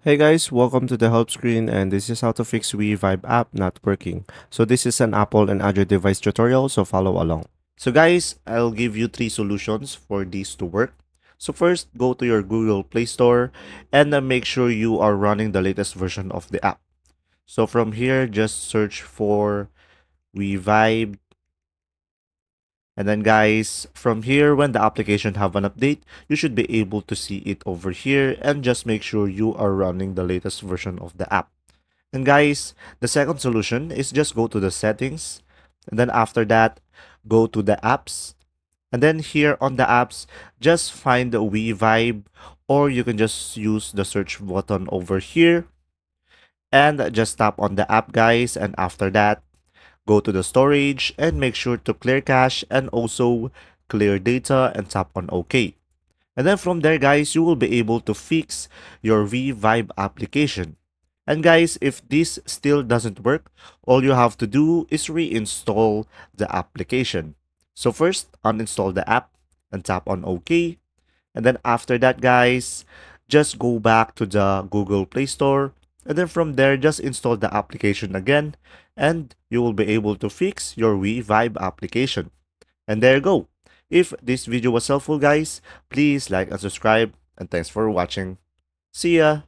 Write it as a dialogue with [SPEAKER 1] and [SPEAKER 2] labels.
[SPEAKER 1] Hey guys, welcome to the help screen, and this is how to fix Wii Vibe app not working. So this is an Apple and Android device tutorial, so follow along. So guys, I'll give you three solutions for these to work. So first, go to your Google Play Store and make sure you are running the latest version of the app. So from here, just search for Wii Vibe. And then guys, from here, when the application have an update, you should be able to see it over here and just make sure you are running the latest version of the app. And guys, the second solution is just go to the settings. And then after that, go to the apps. And then here on the apps, just find the Wii Vibe, or you can just use the search button over here and just tap on the app, guys. And after that, go to the storage and make sure to clear cache and also clear data and tap on OK. And then from there, guys, you will be able to fix your Wii Vibe application. And guys, if this still doesn't work, all you have to do is reinstall the application. So first, uninstall the app and tap on OK. And then after that, guys, just go back to the Google Play Store. And then from there, just install the application again. And you will be able to fix your Wii Vibe application. And there you go. If this video was helpful, guys, please like and subscribe. And thanks for watching. See ya!